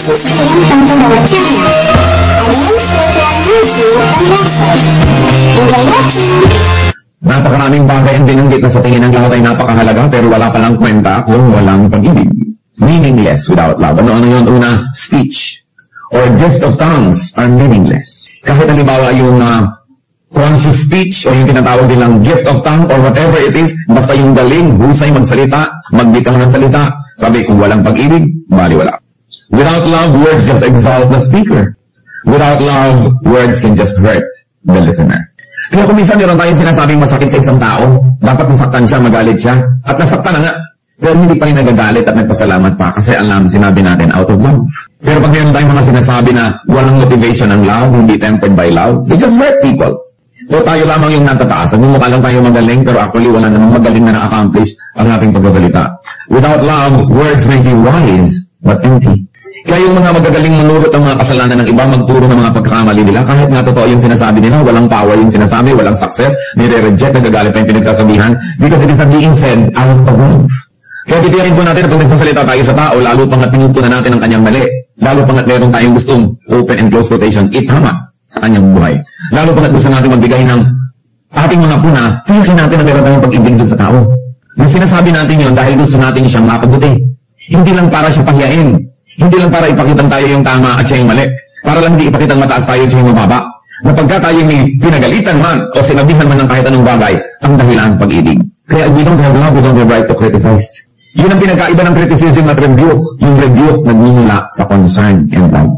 This is Freedom from the Lord channel. Again, later review from next week. Enjoy watching! Napakaraming bagay ang binanggit na sa tingin ng lahat ay napakahalaga pero wala palang kwenta kung walang pag-ibig. Meaningless without love. Ano yun? Una, speech or gift of tongues are meaningless. Kahit halimbawa yung conscious speech o yung tinatawag nilang gift of tongue or whatever it is, basta yung galing, husay magsalita, magbitaw ng salita, sabi kung walang pag-ibig, baliwala. Without love, words just exalt the speaker. Without love, words can just hurt the listener. Kaya kung minsan meron tayong sinasabing masakit sa isang tao, dapat nasaktan siya, magalit siya, at nasaktan na nga, pero hindi pa rin nagagalit at nagpasalamat pa kasi alam, sinabi natin out of love. Pero pag meron tayong mga sinasabi na walang motivation ng love, hindi tempered by love, they just hurt people. O tayo lamang yung natataas. Nagmumukha lang tayo magaling, pero actually wala namang magaling na na-accomplish ang ating pagkasalita. Without love, words may be wise, but empty. Kaya yung mga magagaling manurot ang mga kasalanan ng iba, magturo ng mga pagkakamali nila, kahit nga totoo yung sinasabi nila, walang power yung sinasabi, walang success, nire-reject, nagagalit pa yung pinagsasabihan, because it is not being said out of love. Kaya titiyakin po natin na pag nagsasalita tayo sa tao, lalo pangat pinutunan natin ang kanyang mali, lalo pangat meron tayong gustong, open and close quotation, itama sa kanyang buhay. Lalo pangat gusto natin magbigay ng ating mga puna, tiyakin natin na meron tayong pag-ibig doon sa tao. Yung sinasabi natin yun dahil gusto natin siyang mapabuti. Hindi lang para siya pahiyain. Hindi lang para ipakitang tayo yung tama at siya yung mali. Para lang hindi ipakitang mataas tayo at siya yung mababa. Na pagka tayo may pinagalitan man o sinabihan man ng kahit anong bagay, ang dahilan pag-ibig. Kaya we don't have love, we don't have right to criticize. Yun ang pinagkaiba ng criticism at rebuke. Yung rebuke nagmumula sa concern and love.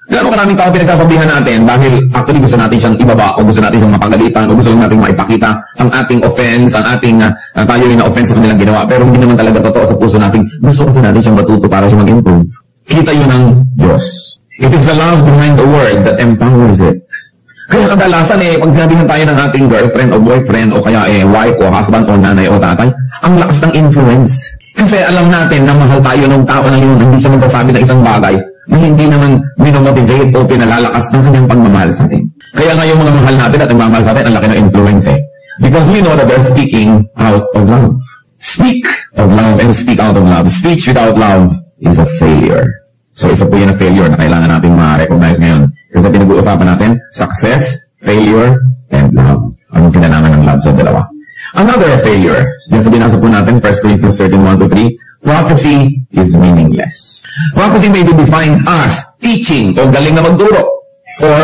Kaya maraming tao pinagsasabihan natin dahil actually gusto natin siyang ibaba o gusto natin siyang mapagalitan o gusto lang natin maipakita ang ating offense, ang ating tayo yung na-offense sa kanilang ginawa. Pero hindi naman talaga totoo sa puso natin. Gusto kasi natin siyang matuto para siya mag-improve. Kita yun ng Diyos. It is the love behind the word that empowers it. Kaya kadalasan pag sinabihan tayo ng ating girlfriend o boyfriend o kaya wife o husband o nanay o tatay, ang lakas ng influence. Kasi alam natin na mahal tayo ng tao na yun, hindi siya magsasabi ng isang bagay na hindi naman minomotivate o pinalalakas ng kanyang pagmamahal sa atin. Kaya nga yung mga mahal natin at yung mamahal sa atin, ang laki ng influence Because we know that they're speaking out of love. Speak of love and speak out of love. Speech without love is a failure. So isa po yun na failure na kailangan natin ma-recognize ngayon. Kasi pinag-uusapan natin, success, failure, and love. Anong kinalaman ng love sa dalawa? Another failure. Yan sa binasa po natin, 1 Corinthians 13:1-3. Prophecy is meaningless. Prophecy may be defined as teaching o galing na magturo. Or,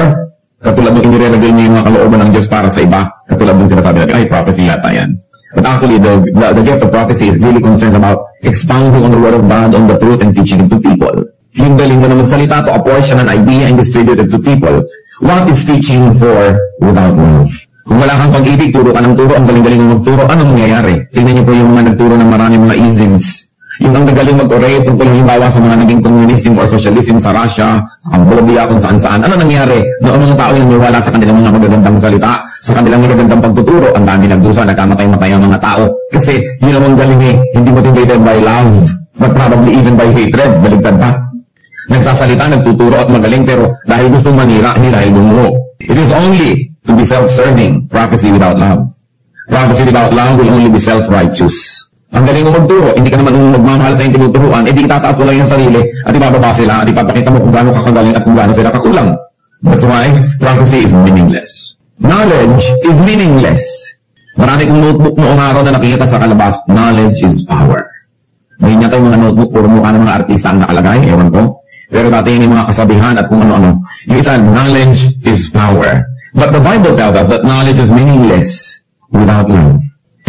katulad ng inire-reveal niyo yung mga kalooban ng Diyos para sa iba, katulad ng sinasabi natin, ay, prophecy yata yan. But actually, the gift of prophecy is really concerned about expounding on the word of God, on the truth, and teaching it to people. Yung galing mo na magsalita to apportion an idea and distribute it to people. What is teaching for without love? Kung wala kang pag-ibig, turo ka ng turo, ang galing-galing mo magturo, anong mangyayari? Tingnan niyo po yung mga nagturo ng maraming mga isms. Yung ang gagaling mag-orate tungkol halimbawa sa mga naging communism or socialism sa Russia, sa Cambodia, kung saan-saan. Ano nangyari? Noong mga tao yung wala sa kanilang mga magagandang salita, sa kanilang magagandang pagtuturo, ang dami nagdusa, nagkamatay-matay ang mga tao. Kasi yun ang galing hindi motivated by love, but probably even by hatred, baligtad pa. Nagsasalita, nagtuturo at magaling, pero dahil gustong manira, hindi dahil bumuo. It is only to be self-serving, prophecy without love. Prophecy without love will only be self-righteous. Ang galing mo magturo, hindi ka naman magmamahal sa yung tinuturuan, di itataas mo lang yung sarili, at ibababa sila, at ipapakita mo kung gaano ka kagaling at kung gaano sila kakulang. That's why prophecy is meaningless. Knowledge is meaningless. Marami kong notebook noong araw na nakikita sa kalabas, knowledge is power. May niya tayong mga notebook, puro mukha ng mga artista ang nakalagay, ewan ko. Pero dati yung mga kasabihan at kung ano-ano. Yung isa, knowledge is power. But the Bible tells us that knowledge is meaningless without love.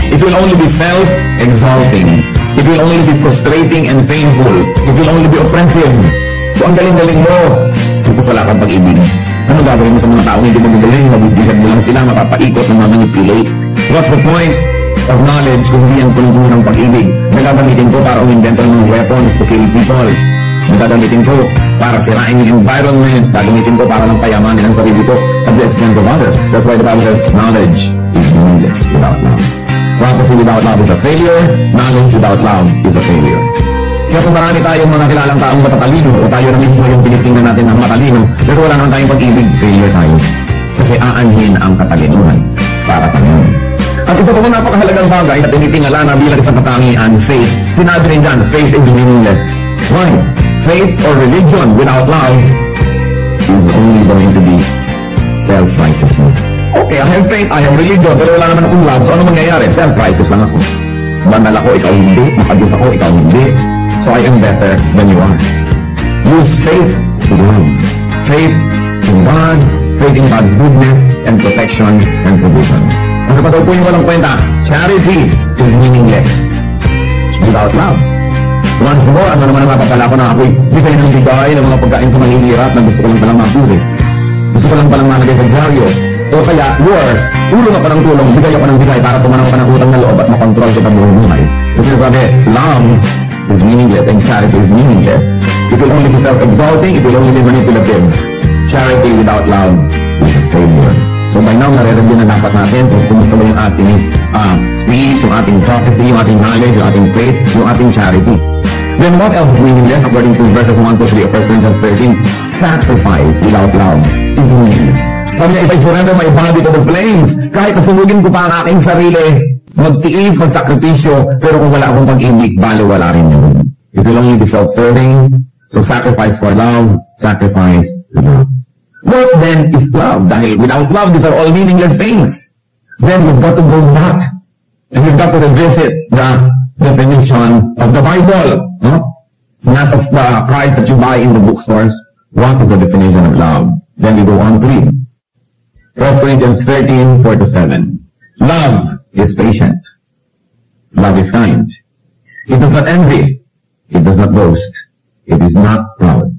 It will only be self-exalting. It will only be frustrating and painful. It will only be offensive. So ang galing-galing mo, tapos wala kang pag-ibig. Ano gagawin mo sa mga taong hindi mo magaling? Mabibigyan mo lang sila, mapapaikot, manipulate. What's the point of knowledge kung hindi ang puno ng pag-ibig? Nagagamitin ko para umimbento ng weapons to kill people. Nagagamitin ko para sirain yung environment. Gagamitin ko para lang payamanin ang sarili ko at the expense of others. That's why the Bible says, knowledge is meaningless without love. Prophecy without love is a failure. Knowledge without love is a failure. Kaya kung marami tayong mga kilalang taong matatalino o tayo na mismo yung tinitingnan natin ng matalino, pero wala naman tayong pag-ibig, failure tayo. Kasi aanhin ang katalinuhan para Panginoon. At ito po napakahalagang bagay na tinitingala na bilang isang katangian, faith. Sinabi rin dyan, faith is meaningless. Why? faith or religion without love is only going to be self-righteousness. Okay, I have faith, I have religion, pero wala naman akong love. So ano mangyayari? Self-righteous lang ako. Banal ako, ikaw hindi. Makadiyos ako, ikaw hindi. So I am better than you are. Use faith to love. Faith in God, faith in God's goodness and protection and provision. Ang kapatid po yung walang kwenta, charity is meaningless without love. Once more, ano naman ang mapapala ko na ako'y bigay ng bigay ng mga pagkain sa manghihirap na gusto ko lang palang mapuri. Gusto ko lang palang malagay sa dyaryo. O kaya, tulong ako ng tulong, bigay ako ng bigay para tumanaw ka ng utang na loob at makontrol sa buhay. Kasi sabi, love is meaningless and charity is meaningless. It will only be self-exalting, it will only be manipulative. Charity without love is a failure. So by now, nare-review na dapat natin kung kumusta ba yung ating speech, yung ating prophecy, yung ating knowledge, yung ating faith, yung ating charity. Then what else is meaningless according to verses 1 to 3 of 1 Corinthians 13? Sacrifice without love is meaningless. Sabi niya, if I surrender my body to the flames, kahit nasunugin ko pa ang aking sarili, magtiis, magsakripisyo, pero kung wala akong pag-ibig, bali wala rin yun. It will only be self-serving, so sacrifice for love, sacrifice to love. What then is love? Dahil without love, these are all meaningless things. Then you've got to go back, and you've got to revisit the definition of the Bible, no? Not of the price that you buy in the bookstores. What is the definition of love? Then we go on to read. 1 Corinthians 13, 4-7. Love is patient. Love is kind. It does not envy. It does not boast. It is not proud.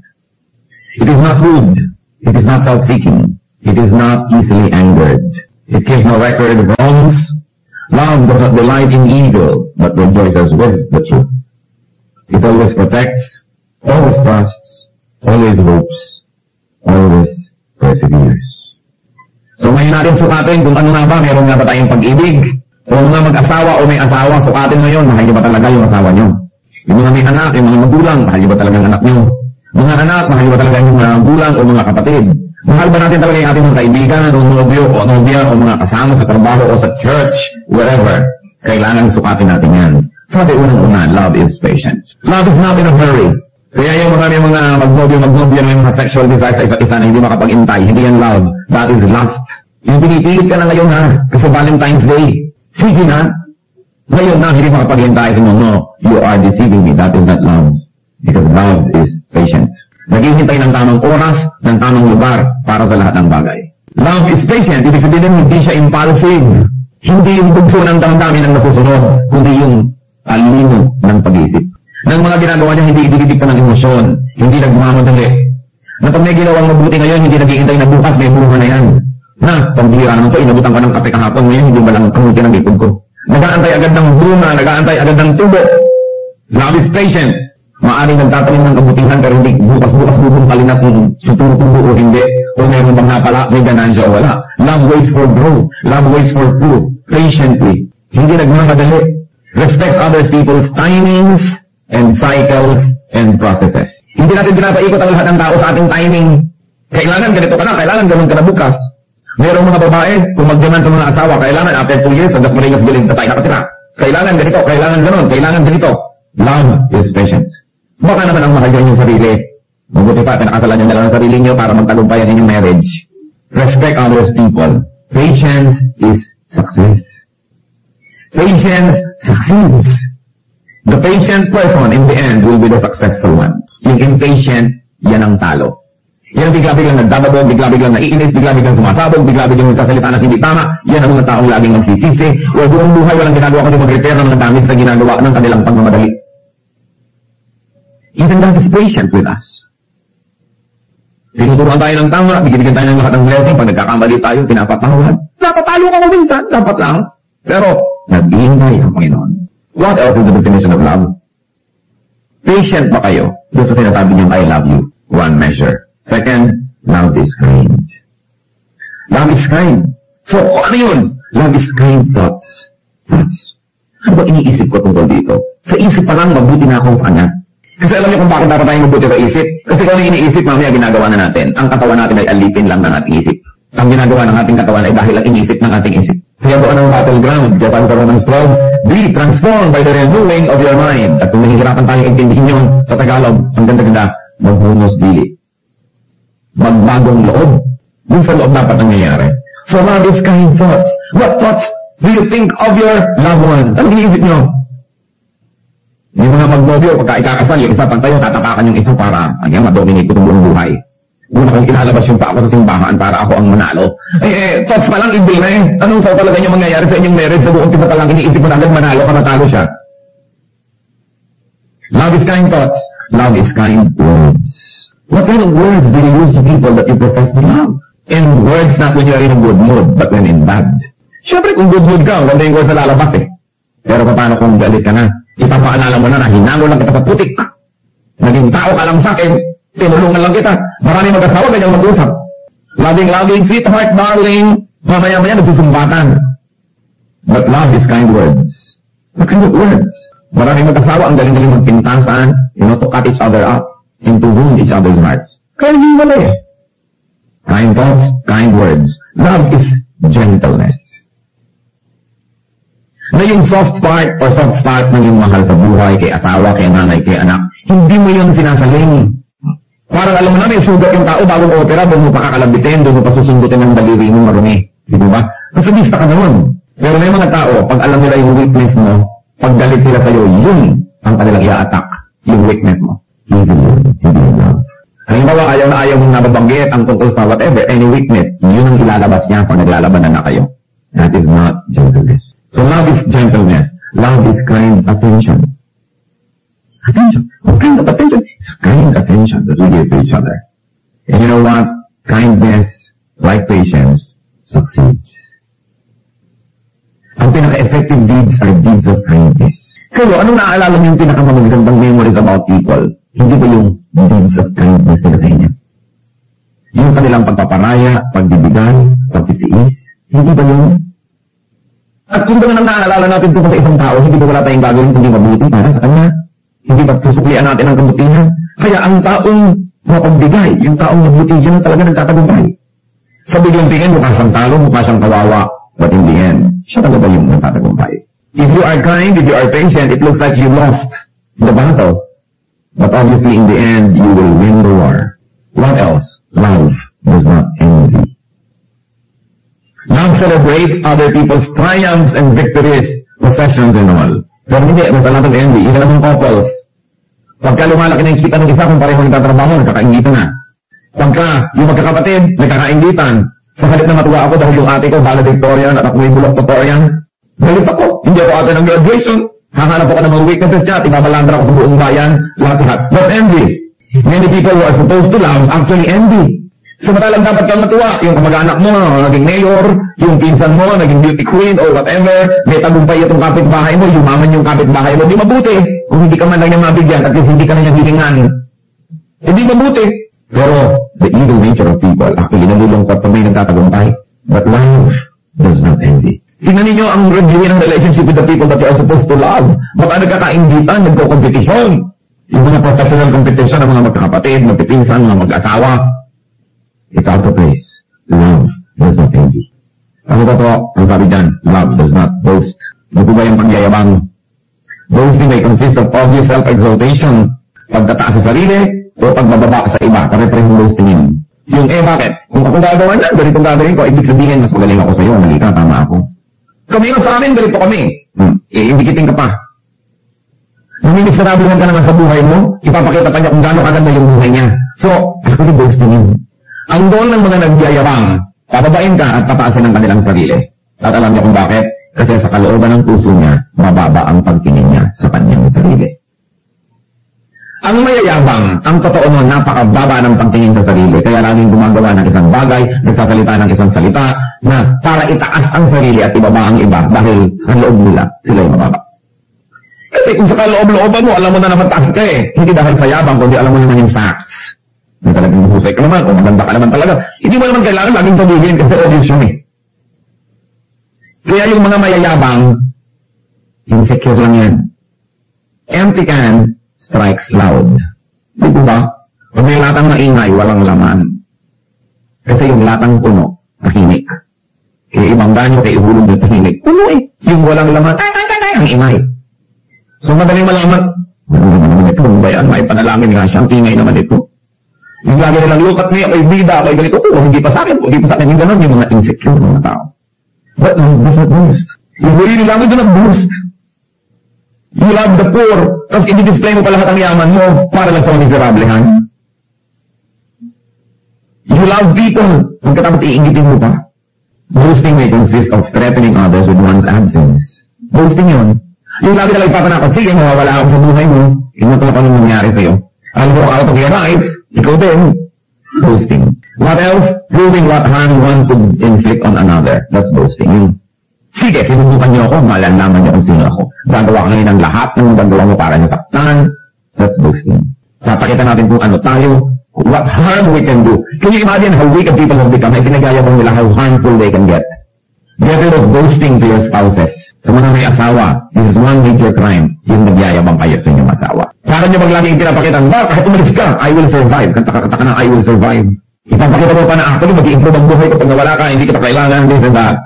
It is not rude. It is not self-seeking. It is not easily angered. It gives no record of wrongs. Love does not delight in evil, but rejoices with the truth. It always protects, always trusts, always hopes, always perseveres. So ngayon natin sukatin kung ano nga ba, meron nga ba tayong pag-ibig? O mga mag-asawa o may asawa, sukatin ngayon, mahal niyo ba talaga yung asawa niyo? Yung mga may anak, yung mga magulang, mahal niyo ba talaga ang anak niyo? Mga anak, mahal niyo ba talaga yung mga magulang o mga kapatid? Mahal ba natin talaga yung ating mga kaibigan o nobyo o nobya o mga kasama sa trabaho o sa church, wherever? Kailangan sukatin natin yan. Sabi unang-una, love is patient. Love is not in a hurry. Kaya yung mga magnobyo, may mga sexual desires sa isa't isa na hindi makapag-intay, hindi yan love. That is lust. Yung pinipilit ka na ngayon ha, kasi Valentine's Day. Sige na. Ngayon na, hindi makapag-intay. No, you are deceiving me. That is not love. Because love is patient. Naghihintay ng tamang oras, ng tamang lugar para sa lahat ng bagay. Love is patient. Ibig sabihin, hindi siya impulsive. Hindi yung bugso ng damdamin ang nasusunod, kundi yung talino ng pag-isip. Nang mga ginagawa niya, hindi ididikta ng emosyon, hindi nagmamadali. Na pag may ginawang mabuti ngayon, hindi naghihintay na bukas, may bunga na yan. Na, pambihira naman ito, inabutan ka ng kape kahapon, ngayon hindi ba lang kamuti ng likod ko. Nag-aantay agad ng bunga, nag-aantay agad ng tubo. Love is patient. Maaaring nagtatanim ng kabutihan, pero hindi bukas-bukas bubungkalin na kung tutubo o hindi. O meron bang napala, may ganansya o wala. Love waits for growth. Love waits for fruit. Patiently. Hindi nagmamadali. Respect other people's timings and cycles and processes. Hindi natin pinapaikot ang lahat ng tao sa ating timing. Kailangan ganito ka na, kailangan ganun ka na bukas. Merong mga babae, kung mag-demand sa mga asawa, kailangan after 2 years, hanggang maringas bilid na tayo nakatira. Kailangan ganito, kailangan ganun, kailangan ganito. Love is patient. Baka naman ang mahal yung sarili. Mabuti pa, pinakasalan niyo na lang ang sarili niyo para magtagumpay ang inyong marriage. Respect others people. Patience is success. Patience succeeds. The patient person in the end will be the successful one. Yung impatient, yan ang talo. Yan ang bigla-biglang nagdadabog, bigla-biglang naiinis, bigla-biglang sumasabog, bigla-biglang nagsasalita na hindi tama. Yan ang mga taong laging magsisisi. O buong buhay walang ginagawa kundi mag-repair ng mga damage sa ginagawa ng kanilang pagmamadali. Even God is patient with us. Tinuturuan tayo ng tama, bigyan tayo ng lahat ng blessing. Pag nagkakamali tayo, pinapatawad. Napatalo ka mo minsan, dapat lang. Pero, nag-iingay ang Panginoon. What else is the definition of love? Patient ba kayo? Doon sa sinasabi niyang I love you. One measure. Second, love is kind. Love is kind. So, ano yun? Love is kind thoughts. Ano ba iniisip ko tungkol dito? Sa isip pa lang, mabuti na ako sa kanya. Kasi alam niyo kung bakit dapat tayong mabuti sa isip? Kasi kung ano yung iniisip, mamaya ginagawa na natin. Ang katawan natin ay alipin lang ng ating isip. Ang ginagawa ng ating katawan ay dahil ang iniisip ng ating isip. Kaya doon ang battleground. Kaya tayo sa Romans 12, be transformed by the renewing of your mind. At kung nahihirapan tayong intindihin yun sa Tagalog, ang ganda-ganda, maghunos dili. Magbagong loob. Yung sa loob dapat nangyayari. So love is kind thoughts. What thoughts do you think of your loved ones? Ano iniisip nyo? Yung mga magnobyo, pagka ikakasal, yung isa pag tayo, tatapakan yung isa para, madominate ko itong buong buhay. Una kong ilalabas yung pa ako sa simbahan para ako ang manalo. Thoughts pa lang, hindi na eh. Anong thought talaga yung mangyayari sa inyong marriage? Sa buong pisa pa lang, iniisip mo na agad manalo ka, matalo siya. Love is kind thoughts. Love is kind words. What kind of words do you use to people that you profess to love? And words not when you're in a good mood, but when in bad. Siyempre, kung good mood ka, ganda yung words na lalabas eh. Pero paano kung galit ka na? Ipapaalala mo na hinango lang kita sa putik. Naging tao ka lang sa akin, tinulungan lang kita. Marami mag-asawa, ganyang mag-usap. Loving, sweetheart, darling. Mamaya-maya nagsusumbatan. But love is kind words. What kind of words? Marami mag-asawa, ang galing-galing magpintasan, to cut each other up, and to wound each other's hearts. Kaya hindi wala eh. Kind thoughts, kind words. Love is gentleness. Na yung soft part or soft spot ng yung mahal sa buhay, kay asawa, kay nanay, kay anak, hindi mo yun sinasaling. Parang alam mo na, may sugat yung tao bagong opera, doon mo pa kakalabitin, doon mo pa susundutin ng daliri mo marumi. Di ba? Kasadista ka naman. Pero may mga tao, pag alam nila yung weakness mo, pag galit sila sa'yo, yun ang kanilang i-attack, yung weakness mo. Hindi love. Halimbawa, ayaw na ayaw mong nababanggit ang tungkol sa whatever, any weakness, yun ang ilalabas niya pag naglalabanan na kayo. That is not gentleness. So love is gentleness. Love is kind attention. Attention. What kind of attention? It's kind attention that we give to each other. And you know what? Kindness, like patience, succeeds. Ang pinaka-effective deeds are deeds of kindness. Kayo, anong naaalala niyo yung pinakamagandang memories about people? Hindi ba yung deeds of kindness nila sa inyo? Yung kanilang pagpaparaya, pagbibigay, pagtitiis, hindi ba yun? At kung ba nang naaalala natin tungkol sa isang tao, hindi ba wala tayong gagawin kundi mabuti para sa kanya? Hindi ba susuklian natin ang kabutihan? Kaya ang taong mapagbigay, yung taong mabuti, yun ang talaga nagtatagumpay. Sa biglang tingin, mukha siyang talo, mukha siyang kawawa, but in the end, siya talaga yung nagtatagumpay. If you are kind, if you are patient, it looks like you lost the battle. But obviously, in the end, you will win the war. What else? Love does not envy. Love celebrates other people's triumphs and victories, possessions and all. Pero hindi, mas a lot of envy. Even among couples. Pagka lumalaki na yung kita ng isa kung pareho nagtatrabaho, nagkakaingitan na. Pagka yung magkakapatid, nagkakaingitan. Sa halip na matuwa ako dahil yung ate ko, valedictorian at ako may bulok tutorian. Galit ako. Hindi ako ate ng graduation. Hahanap ako ng mga weaknesses niya at ibabalandra ako sa buong bayan. Lahat-lahat. But envy. Many people who are supposed to love actually envy. Samantalang dapat kang matuwa. Yung kamag-anak mo, naging mayor, yung pinsan mo, naging beauty queen or whatever. May tagumpay itong kapitbahay mo, yumaman yung kapitbahay mo. Di mabuti. Kung hindi ka man lang niya mabigyan at hindi ka na niya hilingan. Hindi mabuti. Pero the evil nature of people actually nalulungkot pag may nagtatagumpay. But love does not envy. Tingnan ninyo ang reviewin ng relationship with the people that you are supposed to love. Baka nagkakaingitan, nagko-competition. Yung mga professional competition ng mga magkakapatid, magpipinsan, mga mag-asawa. It's out of place. Love does not envy. Ano ba ito? Ang sabi dyan, love does not boast. Ano ba yung pagyayabang? Boasting may consist of obvious self-exaltation, pagtataas sa sarili, o pagbababa sa iba. Pare-parehong boasting yun. Yung bakit? Kung ako gagawa na, ganitong gagawin ko, ibig sabihin, mas magaling ako sa'yo, mali ka, tama ako. Kami sa amin, ganito kami. Indikitin ka pa. Namimiserabuhan ka naman sa buhay mo, ipapakita pa niya kung gano'ng kaganda yung buhay niya. So, actually, boasting yun. Ang goal ng mga nagyayabang, papabain ka at pataasin ang kanilang sarili. At alam niyo kung bakit? Kasi sa kalooban ng puso niya, mababa ang pagtingin niya sa kanyang sarili. Ang mayayabang, ang totoo nun, napakababa ng pagtingin sa sarili. Kaya laging gumagawa ng isang bagay, nagsasalita ng isang salita, na para itaas ang sarili at ibaba ang iba dahil sa loob nila, sila yung mababa. Kasi kung sa kaloob-looban mo, alam mo na naman taas ka eh. Hindi dahil sa yabang, kundi alam mo naman yung facts. May talagang husay ka naman, o maganda ka naman talaga. Hindi mo naman kailangan laging sabihin kasi obvious yun eh. Kaya yung mga mayayabang, insecure lang yan. Empty can strikes loud. Di ba? Kung may latang maingay, walang laman. Kasi yung latang puno, tahimik. Kaya ibang ganyo, kaya ihulog yung tahimik. Puno eh. Yung walang laman, ang ingay. So madaling malaman, ano naman ito? Ano ba yan? May panalangin nga siya. Ang ingay naman ito. Yung lagi nilang, look at me, ako'y bida, ako'y ganito, hindi pa sa akin, yung gano'n, yung mga insecure ng mga tao. But does not boost. Yung really lang, do not boost. You love the poor, tapos i-display mo pa lahat ang yaman mo, para lang sa miserablehan. You love people, pagkatapos iingitin mo pa. Boasting may consist of threatening others with one's absence. Boasting yun. Yung lagi na lang ipapanakot, sige, mawawala ako sa buhay mo, yun na pala nangyari sa'yo. I'll go out of your life, ikaw din. Boasting. What else? Proving what harm one could inflict on another. That's boasting. Yung, sige, sinubukan niyo ako, malalaman niyo kung sino ako. Gagawa ka ngayon ng lahat ng gagawa mo para niyo saktan. That's boasting. Papakita natin kung ano tayo, what harm we can do. Can you imagine how wicked people have become? Ay pinagayabang nila how harmful they can get. Get rid of boasting to your spouses. Sa mga may asawa, this is one major crime. Yung nagyayabang kayo sa inyong asawa. Para nyo maglaging pinapakita, kahit umalis ka, I will survive. Kanta ka na, I will survive. Ipapakita mo pa na actually, mag-i-improve ang buhay ko pag nawala ka, hindi kita kailangan, this and that.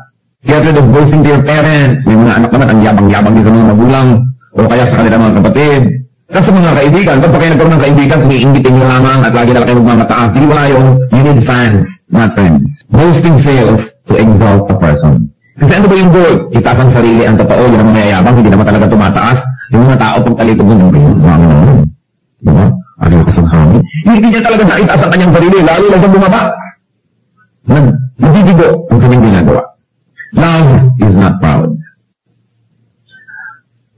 Get rid of boasting to your parents. May mga anak naman, ang yabang-yabang din sa mga magulang, o kaya sa kanila mga kapatid. Kasi mga kaibigan, pag kayo nagkaroon ng kaibigan, umiingitin nyo lamang at lagi na kayo magmamataas. Hindi wala yung, you need fans, not friends. Boasting fails to exalt a person. Kasi ano ba yung goal? Itaas ang sarili, ang totoo, yun ang mayayabang, hindi naman talaga tumataas. Yung mga tao pag talito mo, yung mga naman. Diba? Ano yung kasangkami? Hindi niya talaga naitaas ang kanyang sarili, lalo lang siyang bumaba. Nagdidigo ang kanyang ginagawa. Love is not proud.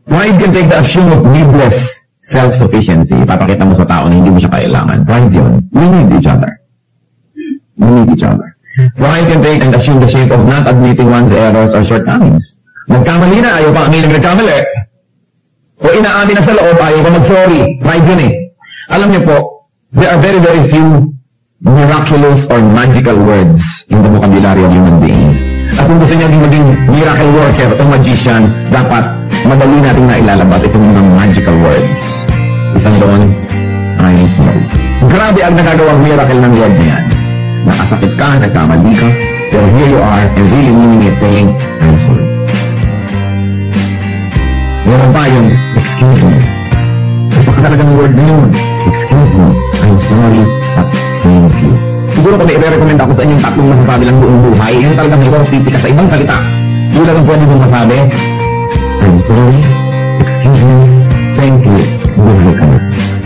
Pride can take the assume of needless self-sufficiency. Ipapakita mo sa tao na hindi mo siya kailangan. Pride yun. We need each other. We need each other. Pride can take and assume the shape of not admitting one's errors or shortcomings. Nagkamali na, ayaw pa aminin nagkamali. O inaamin na sa loob, ayaw pa mag-sorry. Pride yun eh. Alam niyo po, there are very, very few miraculous or magical words in the vocabulary of human beings. At kung gusto niya maging miracle worker o magician, dapat madali natin na ilalabas itong mga magical words. Isang doon, I'm sorry. Grabe ang nagagawang miracle ng word niyan. Nakasakit ka, nagkamali ka, pero here you are, and really meaning it, saying, I'm sorry. Meron pa yung, excuse me. Napakatalagang word na yun. Excuse me, I'm sorry, at thank you. Siguro kung may i-recommend ako sa inyong tatlong masasabi lang buong buhay, yung talagang ikaw tipi ka sa ibang salita. Yun lang ang pwede mong masabi, I'm sorry, excuse me, thank you, buhay ka na.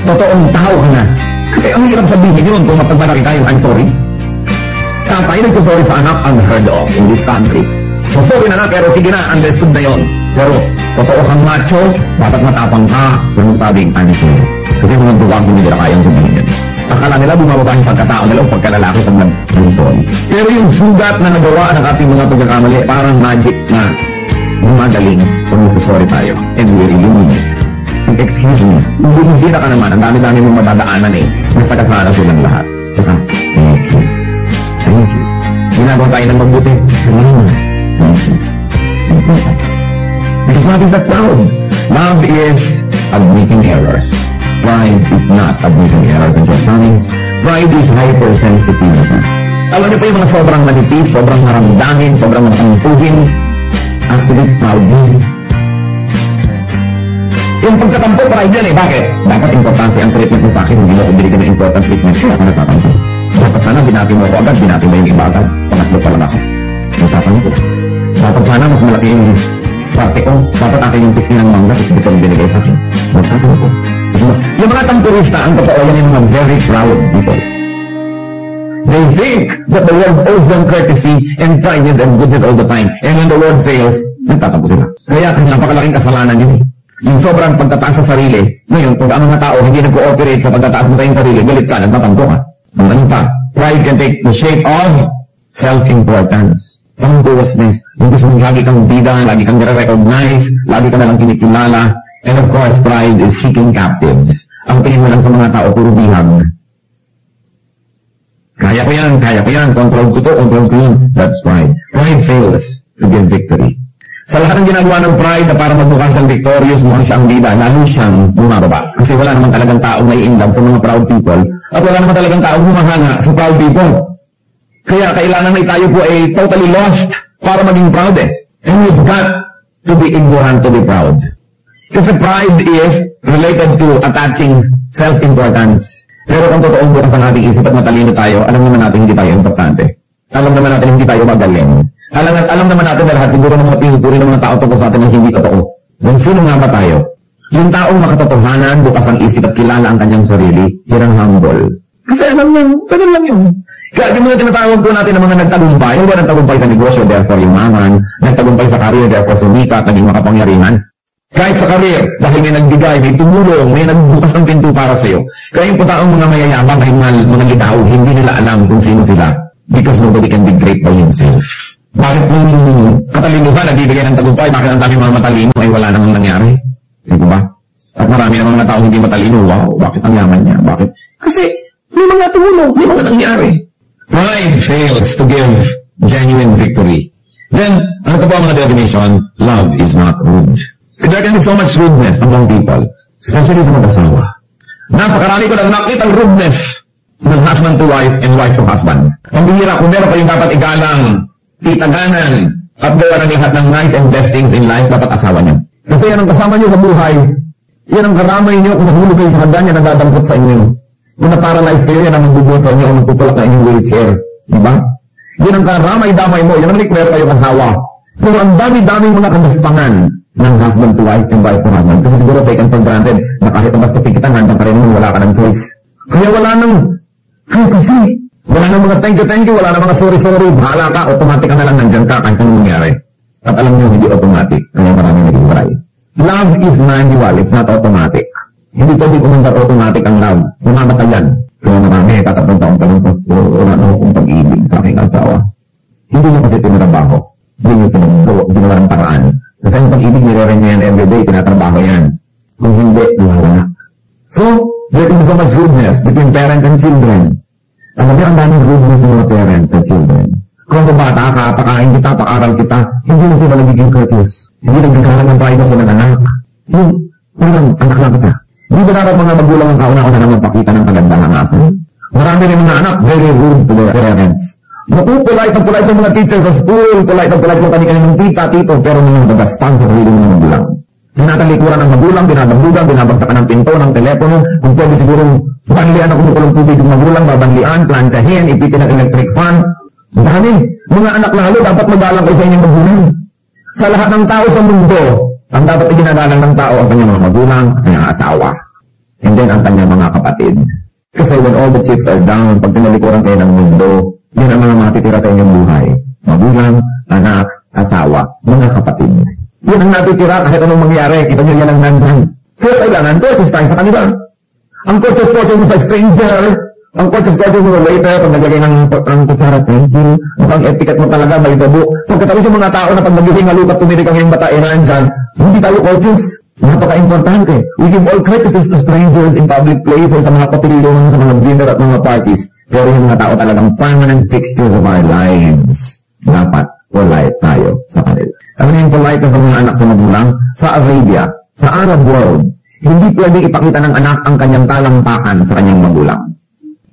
Totoong tao ka na. Kasi ang hirap sabihin yun kung mapagmalaki tayo, I'm sorry. Tatay nagsasorry sa anak, unheard of in this country. So sorry na pero sige na, understood na yun. Pero totoo kang macho, dapat matapang ka, kung magsabing, I'm sorry. Kasi mga duwag hindi nila kayang sabihin yun. Akala nila bumababa yung pagkatao nila o pagkalalaki pag nag-sorry. Pero yung sugat na nagawa ng ating mga pagkakamali, parang magic na gumagaling kung nagsasorry tayo. And we really mean it. Excuse me, bumisira ka naman, ang dami-dami mong madadaanan eh. Nagpagkasana silang lahat. Saka, thank you. Thank you. Ginagawa tayo ng mabuti. Thank you. Because love is not proud. Love is admitting errors. Pride is not admitting errors and shortcomings. Pride is hypersensitivity. Alam niyo pa yung mga sobrang manipis, sobrang maramdamin, sobrang matampuhin. Actually, proud yun. Yung pagkatampo, pride yan eh. Bakit? Dapat importante ang treatment mo sa akin. Hindi mo ko binigyan ng important treatment. Kaya ako nagtatampo. Dapat sana binabi mo ako agad, binabi mo yung iba agad. Pangatlo pa lang ako. Nagtatampo. Dapat sana mas malaki yung parte ko. Dapat akin yung pixie ng mangga kasi dito yung binigay sa akin. Nagtatampo. Yung mga tampurista, ang totoo yan yung mga very proud people. They think that the world owes them courtesy and kindness and goodness all the time. And when the world fails, nagtatampo sila. Kaya napakalaking kasalanan yun. Yung sobrang pagtataas sa sarili. Ngayon, kung ang mga tao hindi nag-cooperate sa pagtataas mo tayong sarili, galit ka, nagtatampo ka. Ang ganun pa, pride can take the shape of self-importance. Pangbuwasness. Yung gusto mong lagi kang bida, lagi kang nire-recognize, lagi ka nalang kinikilala. And of course, pride is seeking captives. Ang tingin mo lang sa mga tao, puro bihag. Kaya ko yan, control ko to, control ko yun. That's pride. Pride fails to give victory. Sa lahat ng ginagawa ng pride na para magmukhang siyang victorious, mukhang siyang bida, lalo siyang bumababa. Kasi wala naman talagang taong nai-inlove sa mga proud people. At wala naman talagang taong humahanga sa proud people. Kaya kailangan na tayo po ay totally lost para maging proud eh. And we've got to be ignorant to be proud. Kasi pride is related to attaching self-importance. Pero kung totoong bukas ang ating isip at matalino tayo, alam naman natin hindi tayo importante. Alam naman natin hindi tayo magaling. Alam naman natin na lahat siguro ng mga pinuturi ng mga tao tungkol sa atin ng hindi totoo. Then sino nga ba tayo? Yung taong makatotohanan, bukas ang isip at kilala ang kanyang sarili, hirang humble. Kasi alam niya, ganun lang yun. Kaya yung mga tinatawag po natin ng mga nagtagumpay, yung ba nagtagumpay sa negosyo, therefore yumaman, nagtagumpay sa career, therefore sumikat, naging makapangyarihan. Kahit sa career, dahil may nagbigay, may tumulong, may nagbukas ng pinto para sa'yo. Kaya yung taong mga mayayabang, ay mga litaw, hindi nila alam kung sino sila. Because nobody can be great by himself. Bakit kung katalinuhan nagbibigay ng tagumpay, bakit ang dami mga matalino ay wala namang nangyari? Di ba? At marami namang mga tao hindi matalino, wow, bakit ang yaman niya? Bakit? Kasi may mga tumulong, may mga nangyari. Pride fails to give genuine victory. Then, ano pa po ang mga definition? Love is not rude. There can be so much rudeness among people, especially sa mag-asawa. Napakarami ko nang nakita ang rudeness ng husband to wife and wife to husband. Ang bihira, kung meron kayong dapat igalang, titaganan, at gawa ng lahat ng nice and best things in life, dapat asawa niyo. Kasi yan ang kasama niyo sa buhay. Yan ang karamay niyo kung mahulog kayo sa handa niya, nagdadampot sa inyo. Kung na-paralyze kayo, yan ang magbubuhat sa inyo o magpupulak na inyong wheelchair. Diba? Yan ang karamay-damay mo. Yan ang meron kayong asawa. Pero ang dami-daming mga kagaspangan ng husband to wife and wife to husband. Kasi siguro taken for granted na kahit ang bastasin kita, nandiyan pa rin mo, wala ka ng choice. Kaya wala nang kasi wala nang mga thank you, wala nang mga sorry, bahala ka, automatic ka na lang nandiyan ka kahit anong mangyari. At alam niyo, hindi automatic. Kaya maraming naging maray. Love is manual, it's not automatic. Hindi pwede kumandar automatic ang love. Mamamata yan. Kaya marami, tatatong taong ka ng pasto, wala na akong pag-ibig sa aking asawa. Hindi niyo kasi tinrabaho. Hindi niyo ginawa ng paraan. Kasi ang pag-ibig nire-ren niya yan everyday, tinatrabaho yan. Kung hindi, wala. So, there is so much goodness between parents and children. Alam niyo, ang daming goodness ng mga parents and children. Kung bata ka, pakain kita, pakaral kita, hindi na sila nagiging courteous. Hindi nagkakaroon ng privacy ng anak. Yung, anak lang kita. Hindi ba dapat mga magulang ang kauna-una na magpakita ng kagandahan? Marami rin mga anak, very rude to their parents. Polite ang polite sa mga teachers sa school, polite ang polite mo kani-kanina ng tita, tito, pero mga magaspang sa sarili ng magulang. Tinatalikuran ng magulang, binabagdugan, binabagsakan ng pinto, ng telepono, kung pwede sigurong banlian ang kumukulong tubig ng magulang, babanlian, planchahin, ipitin ng electric fan. Dami, mga anak lalo, dapat magalang kayo sa inyong magulang. Sa lahat ng tao sa mundo, ang dapat iginagalang ng tao ang kanyang mga magulang, ang kanyang asawa, and then ang kanyang mga kapatid. Kasi when all the chips are down, pag tinalikuran kayo ng mundo, yun ang mga matitira sa inyong buhay. Magulang, anak, asawa, mga kapatid. Yun ang natitira kahit anong mangyari. Kita nyo yan ang nandyan. Kaya kailangan, coaches tayo sa kanila. Ang coaches mo sa stranger, ang coaches mo sa waiter, pag naglagay ng kutsara, thank you. Ang etiquette mo talaga, may tabo. Pagkatapos yung mga tao na pag nagiging alupat, tumili kang yung bata, nandyan, hindi tayo coaches. Napaka-importante. We give all courtesies to strangers in public places, sa mga patilyon, sa mga dinner at mga parties. Pero yung mga tao talagang permanent fixtures of our lives. Dapat polite tayo sa kanila. Ano yung polite sa mga anak sa magulang? Sa Arabia, sa Arab world, hindi pwedeng ipakita ng anak ang kanyang talampakan sa kanyang magulang.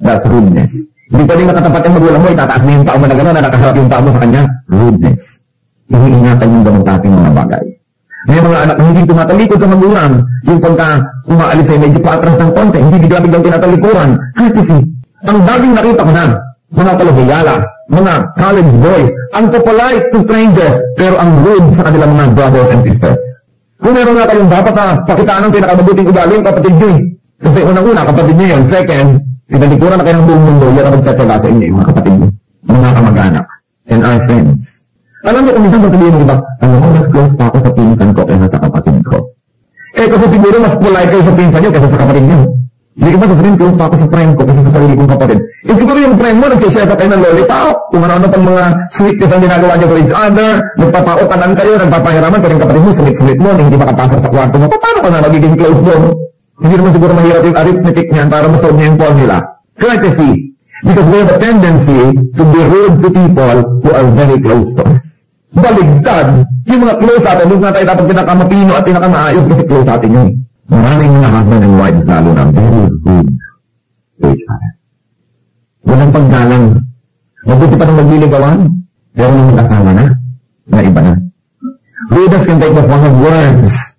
That's rudeness. Hindi pwedeng nakatapat yung magulang mo, itataas mo yung tao mo na gano'n, na nakaharap yung tao mo sa kanya. Rudeness. Iniingatan yung ganong klaseng mga bagay. May mga anak na hindi tumatalikod sa magulang. Yung pagka umaalis ay medyo paatras ng konti, hindi bigla-biglang tinatalikuran. Courtesy. Ang daming nakita ko na, mga palahiyala, mga college boys, ang polite to strangers, pero ang rude sa kanilang mga brothers and sisters. Kung meron nga kayong dapat pakitaan ng pinakamabuting ugali yung kapatid nyo eh. Kasi unang-una, kapatid nyo yun. Second, pinalikuran na kayo ng buong mundo, yan ang magtsatsaga sa inyo, yung mga kapatid nyo, mga kamag-anak, and our friends. Alam niyo kung minsan sasabihin mo, diba, alam mo, mas close pa ako sa pinsan ko kaysa sa kapatid ko. Eh, kasi siguro mas polite kayo sa pinsan nyo kaysa sa kapatid nyo. Hindi ka ba sasabihin, close pa ako sa friend ko kaysa sa sarili kong kapatid. Eh, siguro yung friend mo, nagsishare pa kayo ng lollipop, kung ano-ano pang mga sweetness ang ginagawa niyo for each other, nagpapautanan kayo, nagpapahiraman, pero yung kapatid mo, sweet-sweet mo, hindi makapasok sa kwarto mo, paano ka na magiging close mo? Hindi naman siguro mahirap yung arithmetic niyan para masolve niya yung formula. Courtesy. Because we have a tendency to be rude to people who are very close to us. Baligtad. Yung mga close sa atin, huwag na tayo dapat pinakamapino at pinakamaayos kasi close sa atin yun. Maraming mga husband and wives lalo na very rude to each other. Walang paggalang. Mabuti pa nang magliligawan, pero nung mag-asawa na iba na. Rudeness can take the form of words.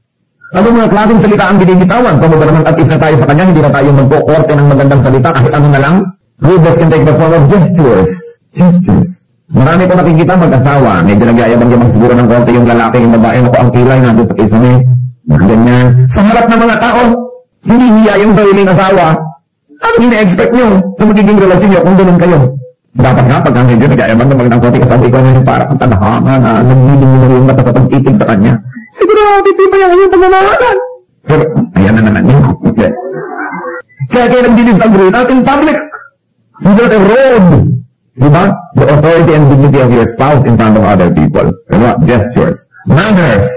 Ano mga klaseng salita ang binibitawan? Kung ba naman at isa tayo sa kanya, hindi na tayo magpo-korte ng magandang salita kahit ano na lang. Rudeness can take the form of gestures. Gestures. Marami ko nakikita mag-asawa. Medyo nagyayabang-yabang siguro ng konti yung lalaki, yung babae, ako ang kilay nandun sa kisame. Ganyan. Sa harap ng mga tao, hinihiya yung sariling asawa. Ano ina-expect nyo na magiging relasyon nyo kung ganun kayo? Dapat nga, pag medyo nagyayabang ng magandang konti asawa, ikaw na yung parang tanahanga na nagmiling mo na yung mata sa pag-itig sa kanya. Siguro, hindi pa yan yung pagmamahalan. Pero, ayan na naman yun. Okay. Kaya nag-disagree natin public. You don't erode, diba? The authority and dignity of your spouse in front of other people. Diba? Gestures. Manners.